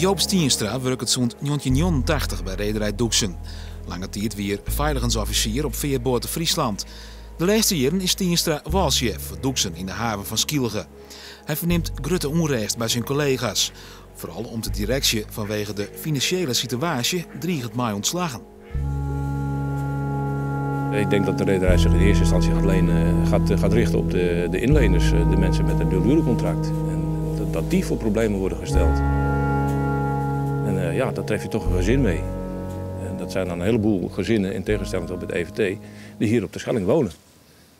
Joop Stienstra werkt het zo'n 1989 bij rederij Doeksen. Lange tijd weer veiligheidsofficier op veerboord Friesland. De laatste jaren is Stienstra walchef voor Doeksen in de haven van Skilge. Hij verneemt grote onrecht bij zijn collega's. Vooral om de directie vanwege de financiële situatie dreigt mij ontslagen. Ik denk dat de rederij zich in eerste instantie gaat richten op de inleners, de mensen met een duurcontract. En dat die voor problemen worden gesteld. En ja, daar tref je toch een gezin mee. En dat zijn dan een heleboel gezinnen, in tegenstelling tot het EVT, die hier op de Schelling wonen.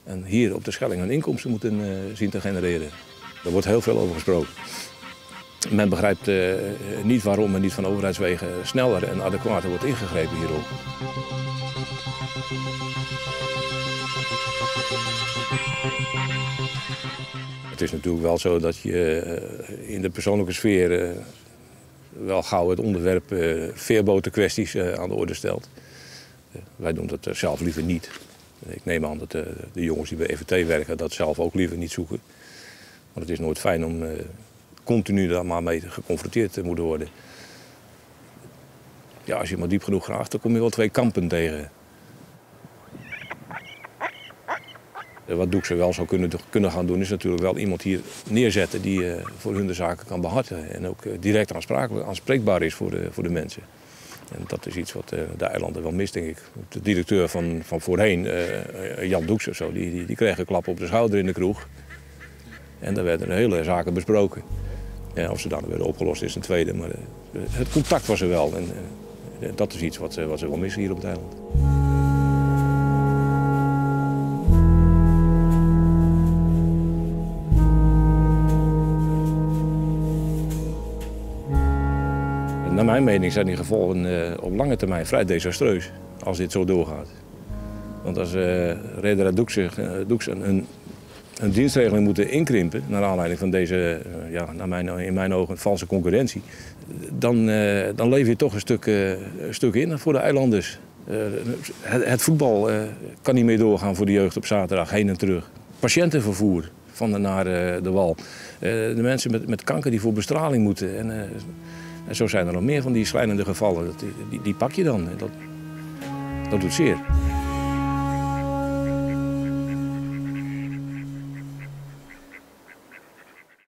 En hier op de Schelling hun inkomsten moeten zien te genereren. Daar wordt heel veel over gesproken. Men begrijpt niet waarom er niet van overheidswegen sneller en adequater wordt ingegrepen hierop. Het is natuurlijk wel zo dat je in de persoonlijke sfeer wel gauw het onderwerp veerbotenkwesties aan de orde stelt. Wij doen dat zelf liever niet. Ik neem aan dat de jongens die bij EVT werken dat zelf ook liever niet zoeken. Maar het is nooit fijn om continu daar maar mee geconfronteerd te moeten worden. Ja, als je maar diep genoeg graaft, dan kom je wel twee kampen tegen. Wat Doekse wel zou kunnen gaan doen, is natuurlijk wel iemand hier neerzetten die voor hun de zaken kan behartigen. En ook direct aanspreekbaar is voor de mensen. En dat is iets wat de eilanden wel mist, denk ik. De directeur van voorheen, Jan Doekse, zo, die kreeg een klap op de schouder in de kroeg. En daar werden hele zaken besproken. Ja, of ze dan werden opgelost is een tweede, maar het contact was er wel. En dat is iets wat ze wel missen hier op het eiland. Naar mijn mening zijn die gevolgen op lange termijn vrij desastreus als dit zo doorgaat. Want als rederij Doekse een dienstregeling moeten inkrimpen naar aanleiding van deze, in mijn ogen, valse concurrentie, dan lever je toch een stuk in voor de eilanders. Het voetbal kan niet meer doorgaan voor de jeugd op zaterdag, heen en terug. Patiëntenvervoer van en naar de wal. De mensen met kanker die voor bestraling moeten. En zo zijn er nog meer van die schrijnende gevallen. Die pak je dan. Dat doet zeer.